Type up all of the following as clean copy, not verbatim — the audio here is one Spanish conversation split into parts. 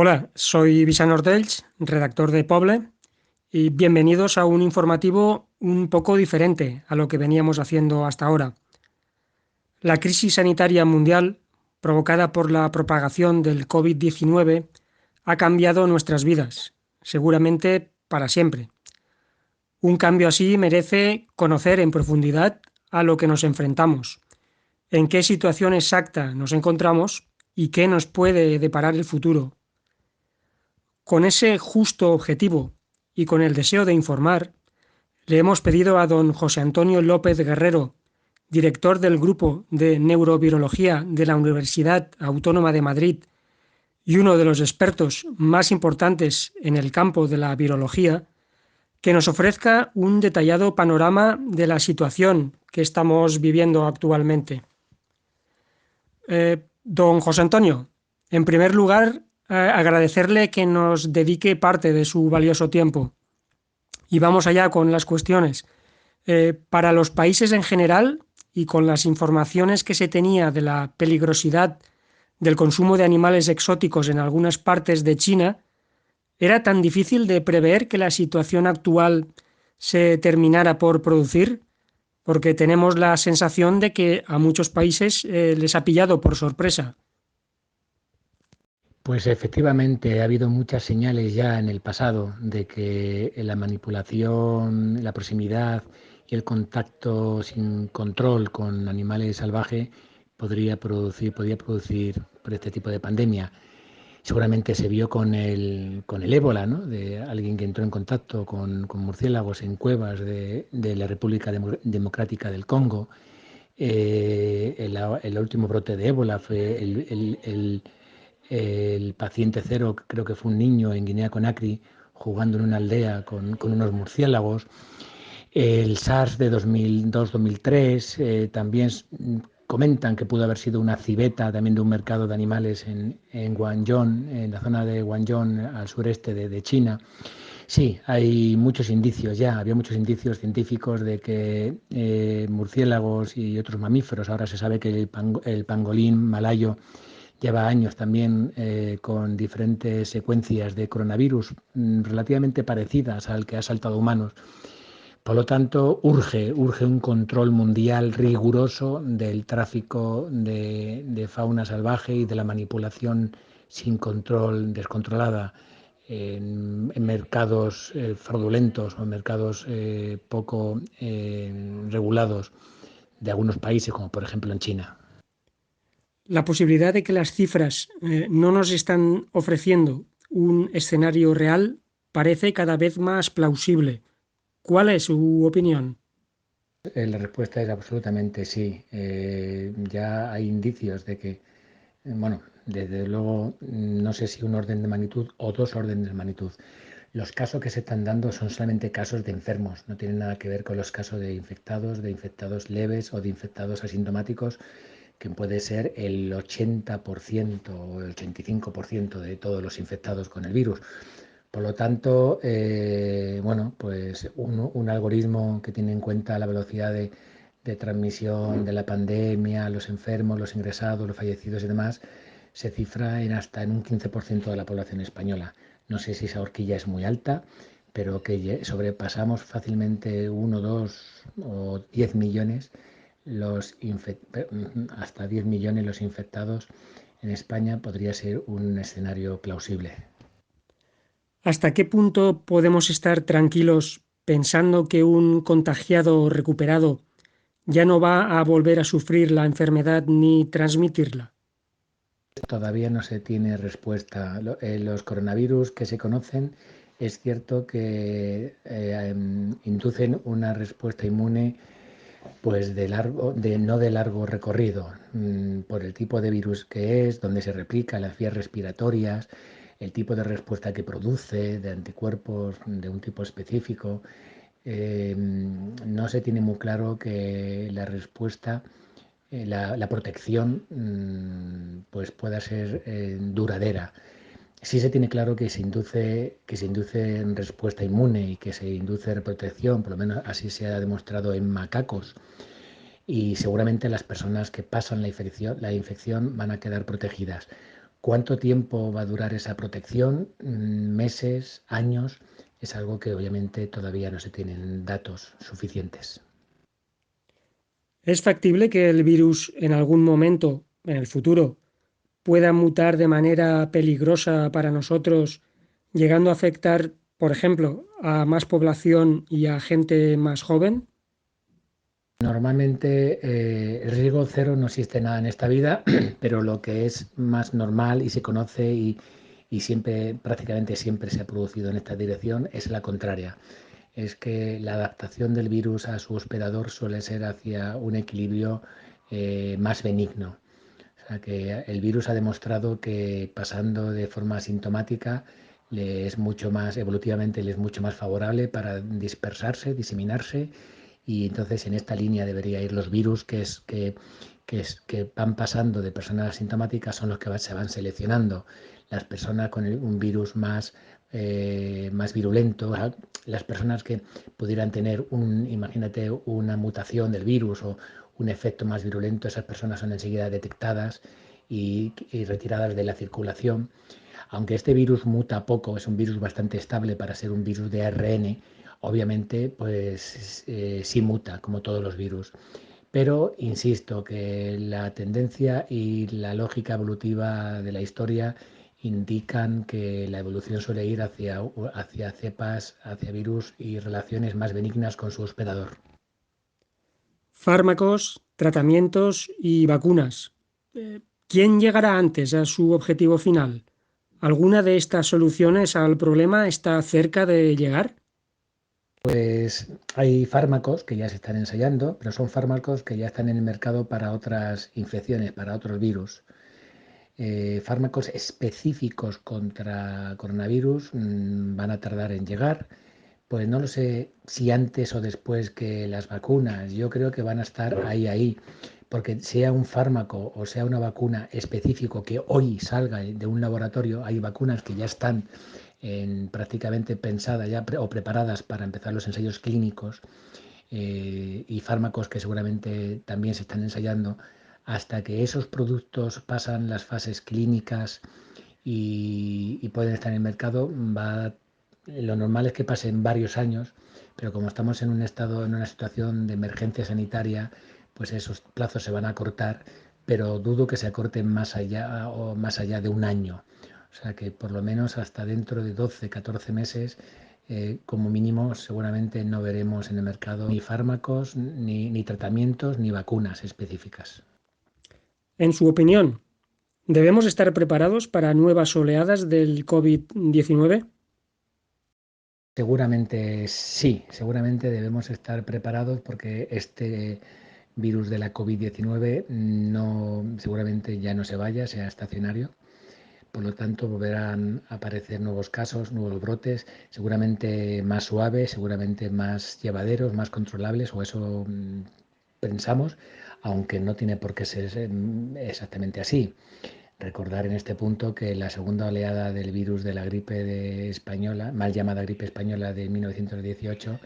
Hola, soy Vicent Ortells, redactor de Poble, y bienvenidos a un informativo un poco diferente a lo que veníamos haciendo hasta ahora. La crisis sanitaria mundial, provocada por la propagación del COVID-19, ha cambiado nuestras vidas, seguramente para siempre. Un cambio así merece conocer en profundidad a lo que nos enfrentamos, en qué situación exacta nos encontramos y qué nos puede deparar el futuro. Con ese justo objetivo y con el deseo de informar, le hemos pedido a don José Antonio López Guerrero, director del Grupo de Neurovirología de la Universidad Autónoma de Madrid y uno de los expertos más importantes en el campo de la virología, que nos ofrezca un detallado panorama de la situación que estamos viviendo actualmente. Don José Antonio, en primer lugar, agradecerle que nos dedique parte de su valioso tiempo. Y vamos allá con las cuestiones. Para los países en general y con las informaciones que se tenía de la peligrosidad del consumo de animales exóticos en algunas partes de China, ¿era tan difícil de prever que la situación actual se terminara por producir? Porque tenemos la sensación de que a muchos países les ha pillado por sorpresa. Pues efectivamente ha habido muchas señales ya en el pasado de que la manipulación, la proximidad y el contacto sin control con animales salvajes podría producir por este tipo de pandemia. Seguramente se vio con el ébola, ¿no? De alguien que entró en contacto con murciélagos en cuevas de la República Democrática del Congo. El último brote de ébola fue el paciente cero, creo que fue un niño en Guinea-Conakry, jugando en una aldea con unos murciélagos. El SARS de 2002-2003 también comentan que pudo haber sido una civeta también de un mercado de animales en Guangdong, en la zona de Guangdong, al sureste de China. Sí, hay muchos indicios ya, había muchos indicios científicos de que murciélagos y otros mamíferos, ahora se sabe que el pangolín malayo lleva años también con diferentes secuencias de coronavirus relativamente parecidas al que ha saltado a humanos. Por lo tanto, urge un control mundial riguroso del tráfico de fauna salvaje y de la manipulación sin control, descontrolada, en mercados fraudulentos o en mercados poco regulados de algunos países, como por ejemplo en China. La posibilidad de que las cifras no nos están ofreciendo un escenario real parece cada vez más plausible. ¿Cuál es su opinión? La respuesta es absolutamente sí. Ya hay indicios de que, bueno, desde luego, no sé si un orden de magnitud o dos órdenes de magnitud. Los casos que se están dando son solamente casos de enfermos, no tienen nada que ver con los casos de infectados leves o de infectados asintomáticos, que puede ser el 80% o el 85% de todos los infectados con el virus. Por lo tanto, bueno, pues un algoritmo que tiene en cuenta la velocidad de transmisión de la pandemia, los enfermos, los ingresados, los fallecidos y demás, se cifra en hasta en un 15% de la población española. No sé si esa horquilla es muy alta, pero que sobrepasamos fácilmente 1, 2 o 10 millones hasta 10 millones los infectados en España podría ser un escenario plausible. ¿Hasta qué punto podemos estar tranquilos pensando que un contagiado recuperado ya no va a volver a sufrir la enfermedad ni transmitirla? Todavía no se tiene respuesta. Los coronavirus que se conocen es cierto que inducen una respuesta inmune pues no de largo recorrido, por el tipo de virus que es, donde se replica, las vías respiratorias, el tipo de respuesta que produce, de anticuerpos de un tipo específico. No se tiene muy claro que la respuesta, la protección, pues pueda ser duradera. Sí se tiene claro que se induce en respuesta inmune y que se induce protección, por lo menos así se ha demostrado en macacos, y seguramente las personas que pasan la infección van a quedar protegidas. ¿Cuánto tiempo va a durar esa protección? ¿Meses? ¿Años? Es algo que obviamente todavía no se tienen datos suficientes. ¿Es factible que el virus en algún momento, en el futuro, pueda mutar de manera peligrosa para nosotros, llegando a afectar, por ejemplo, a más población y a gente más joven? Normalmente el riesgo cero no existe nada en esta vida, pero lo que es más normal y se conoce y siempre, prácticamente siempre se ha producido en esta dirección es la contraria. Es que la adaptación del virus a su hospedador suele ser hacia un equilibrio más benigno. O sea que el virus ha demostrado que pasando de forma asintomática le es mucho más, evolutivamente le es mucho más favorable para dispersarse, diseminarse, y entonces en esta línea debería ir los virus que van pasando de personas asintomáticas son los que se van seleccionando. Las personas con un virus más virulento, las personas que pudieran tener imagínate, una mutación del virus o un efecto más virulento, esas personas son enseguida detectadas y retiradas de la circulación. Aunque este virus muta poco, es un virus bastante estable para ser un virus de ARN, obviamente pues sí muta, como todos los virus. Pero insisto que la tendencia y la lógica evolutiva de la historia indican que la evolución suele ir hacia cepas, hacia virus y relaciones más benignas con su hospedador. Fármacos, tratamientos y vacunas. ¿Quién llegará antes a su objetivo final? ¿Alguna de estas soluciones al problema está cerca de llegar? Pues hay fármacos que ya se están ensayando, pero son fármacos que ya están en el mercado para otras infecciones, para otros virus. Fármacos específicos contra coronavirus van a tardar en llegar. Pues no lo sé si antes o después que las vacunas. Yo creo que van a estar ahí, porque sea un fármaco o sea una vacuna específico que hoy salga de un laboratorio, hay vacunas que ya están prácticamente pensadas ya o preparadas para empezar los ensayos clínicos, y fármacos que seguramente también se están ensayando. Hasta que esos productos pasan las fases clínicas y pueden estar en el mercado, lo normal es que pasen varios años, pero como estamos en un estado, en una situación de emergencia sanitaria, pues esos plazos se van a acortar, pero dudo que se acorten más allá o más allá de un año. O sea que por lo menos hasta dentro de 12, 14 meses, como mínimo, seguramente no veremos en el mercado ni fármacos, ni tratamientos, ni vacunas específicas. En su opinión, ¿debemos estar preparados para nuevas oleadas del COVID-19? Seguramente sí, seguramente debemos estar preparados porque este virus de la COVID-19 no, seguramente ya no se vaya, sea estacionario. Por lo tanto, volverán a aparecer nuevos casos, nuevos brotes, seguramente más suaves, seguramente más llevaderos, más controlables, o eso pensamos, aunque no tiene por qué ser exactamente así. Recordar en este punto que la segunda oleada del virus de la española, mal llamada gripe española de 1918,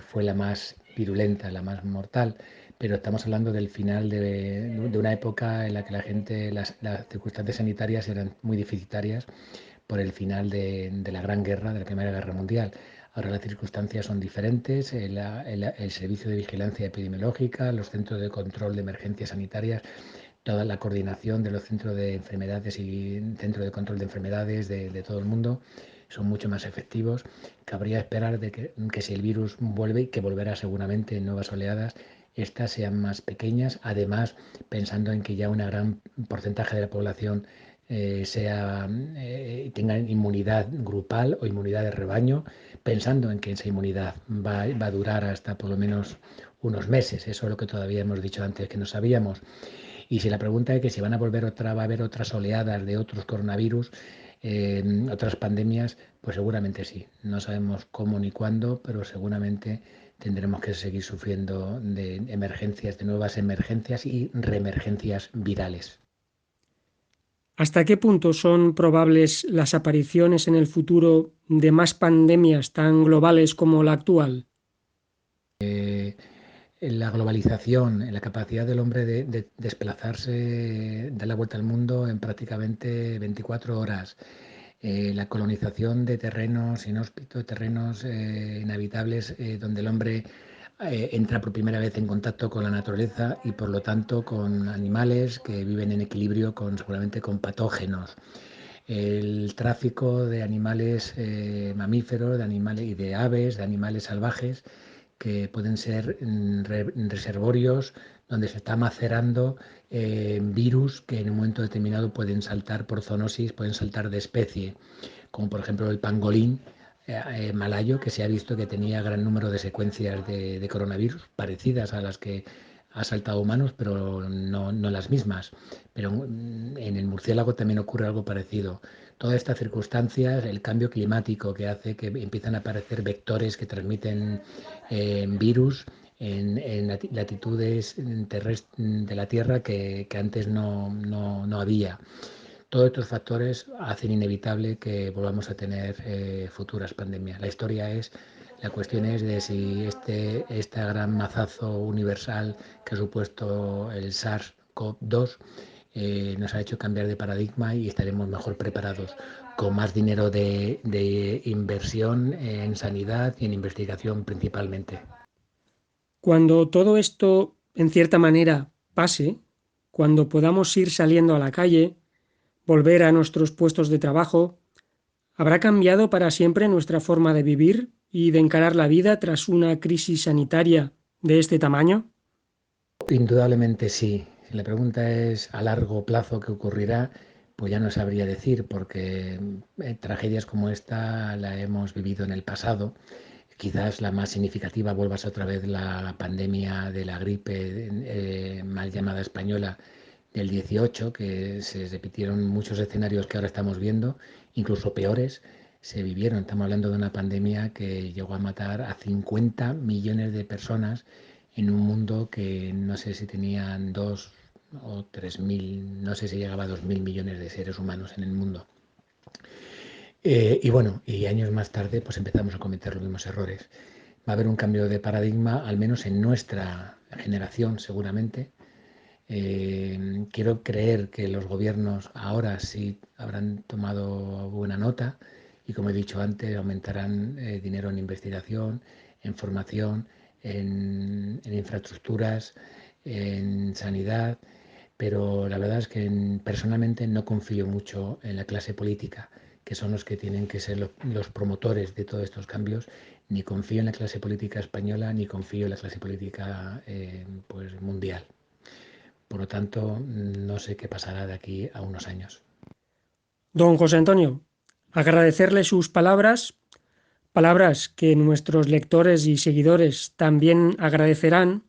fue la más virulenta, la más mortal, pero estamos hablando del final de una época en la que la gente, las circunstancias sanitarias eran muy deficitarias por el final de la Gran Guerra, de la Primera Guerra Mundial. Ahora las circunstancias son diferentes, el servicio de vigilancia epidemiológica, los centros de control de emergencias sanitarias, toda la coordinación de los centros de enfermedades y centros de control de enfermedades de todo el mundo son mucho más efectivos. Cabría esperar que si el virus vuelve, y que volverá seguramente en nuevas oleadas, estas sean más pequeñas, además pensando en que ya un gran porcentaje de la población tenga inmunidad grupal o inmunidad de rebaño, pensando en que esa inmunidad va a durar hasta por lo menos unos meses. Eso es lo que todavía hemos dicho antes que no sabíamos. Y si la pregunta es que si van a volver va a haber otras oleadas de otros coronavirus, otras pandemias, pues seguramente sí. No sabemos cómo ni cuándo, pero seguramente tendremos que seguir sufriendo de emergencias, de nuevas emergencias y reemergencias virales. ¿Hasta qué punto son probables las apariciones en el futuro de más pandemias tan globales como la actual? en la globalización, en la capacidad del hombre de desplazarse, dar la vuelta al mundo en prácticamente 24 horas, la colonización de terrenos inhóspitos, terrenos inhabitables, donde el hombre entra por primera vez en contacto con la naturaleza y por lo tanto con animales que viven en equilibrio seguramente con patógenos. El tráfico de animales mamíferos, de animales y de aves, de animales salvajes que pueden ser reservorios donde se está macerando virus que en un momento determinado pueden saltar por zoonosis, pueden saltar de especie, como por ejemplo el pangolín malayo, que se ha visto que tenía gran número de secuencias de coronavirus parecidas a las que ha saltado humanos, pero no las mismas. Pero en el murciélago también ocurre algo parecido. Todas estas circunstancias, el cambio climático que hace que empiezan a aparecer vectores que transmiten virus en latitudes de la Tierra que antes no había. Todos estos factores hacen inevitable que volvamos a tener futuras pandemias. La cuestión es de si este gran mazazo universal que ha supuesto el SARS-CoV-2 nos ha hecho cambiar de paradigma y estaremos mejor preparados, con más dinero de inversión en sanidad y en investigación principalmente. Cuando todo esto, en cierta manera, pase, cuando podamos ir saliendo a la calle, volver a nuestros puestos de trabajo, ¿habrá cambiado para siempre nuestra forma de vivir y de encarar la vida tras una crisis sanitaria de este tamaño? Indudablemente sí. Si la pregunta es a largo plazo qué ocurrirá, pues ya no sabría decir, porque tragedias como esta la hemos vivido en el pasado. Quizás la más significativa vuelva a ser otra vez la pandemia de la gripe mal llamada española del 18, que se repitieron muchos escenarios que ahora estamos viendo, incluso peores, se vivieron. Estamos hablando de una pandemia que llegó a matar a 50 millones de personas en un mundo que no sé si tenían 2 o 3 mil, no sé si llegaba a 2.000 millones de seres humanos en el mundo. Y bueno, y años más tarde pues empezamos a cometer los mismos errores. Va a haber un cambio de paradigma, al menos en nuestra generación seguramente. Quiero creer que los gobiernos ahora sí habrán tomado buena nota y, como he dicho antes, aumentarán dinero en investigación, en formación, en infraestructuras, en sanidad, pero la verdad es que personalmente no confío mucho en la clase política, que son los que tienen que ser los promotores de todos estos cambios. Ni confío en la clase política española, ni confío en la clase política pues, mundial. Por lo tanto, no sé qué pasará de aquí a unos años. Don José Antonio, agradecerle sus palabras, palabras que nuestros lectores y seguidores también agradecerán,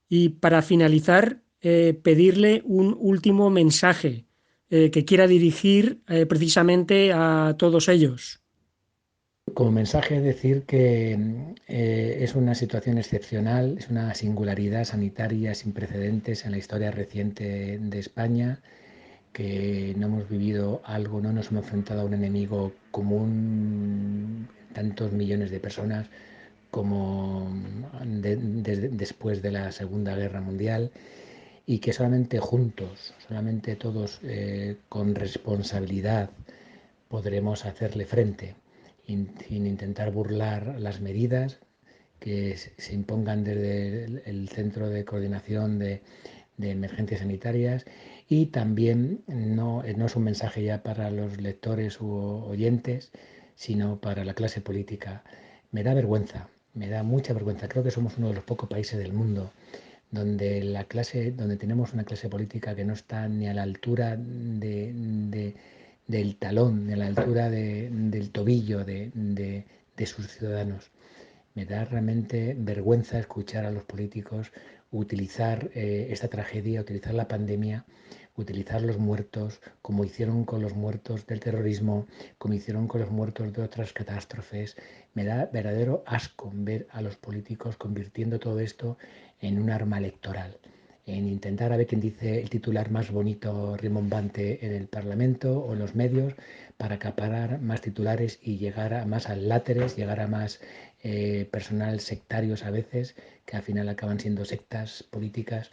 y para finalizar, pedirle un último mensaje que quiera dirigir precisamente a todos ellos. Como mensaje, decir que es una situación excepcional, es una singularidad sanitaria sin precedentes en la historia reciente de España, que no hemos vivido algo, no nos hemos enfrentado a un enemigo común, tantos millones de personas como después de la Segunda Guerra Mundial, y que solamente juntos, solamente todos con responsabilidad podremos hacerle frente, sin intentar burlar las medidas que se impongan desde el Centro de Coordinación de Emergencias Sanitarias. Y también no es un mensaje ya para los lectores u oyentes, sino para la clase política. Me da vergüenza, me da mucha vergüenza. Creo que somos uno de los pocos países del mundo donde tenemos una clase política que no está ni a la altura del talón, ni a la altura del tobillo de sus ciudadanos. Me da realmente vergüenza escuchar a los políticos utilizar esta tragedia, utilizar la pandemia, utilizar los muertos, como hicieron con los muertos del terrorismo, como hicieron con los muertos de otras catástrofes. Me da verdadero asco ver a los políticos convirtiendo todo esto en un arma electoral, en intentar a ver quién dice el titular más bonito, rimbombante en el Parlamento o en los medios para acaparar más titulares y llegar a más aláteres, llegar a más personal sectarios a veces, que al final acaban siendo sectas políticas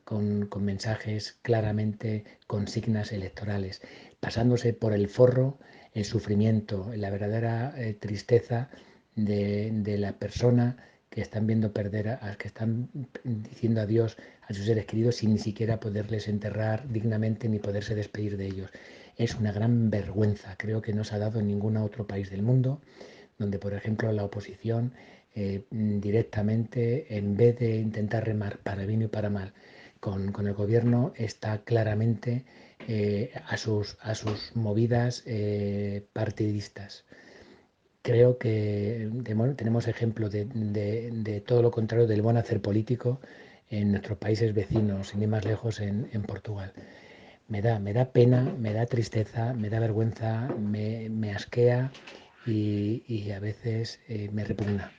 con mensajes claramente, consignas electorales, pasándose por el forro el sufrimiento, la verdadera tristeza de la persona que están viendo perder, que están diciendo adiós a sus seres queridos sin ni siquiera poderles enterrar dignamente ni poderse despedir de ellos. Es una gran vergüenza, creo que no se ha dado en ningún otro país del mundo, donde por ejemplo la oposición directamente, en vez de intentar remar para bien y para mal con el gobierno, está claramente a sus movidas partidistas. Creo que bueno, tenemos ejemplo de todo lo contrario del buen hacer político en nuestros países vecinos, sin ir más lejos en Portugal. Me da pena, me da tristeza, me da vergüenza, me asquea y a veces me repugna.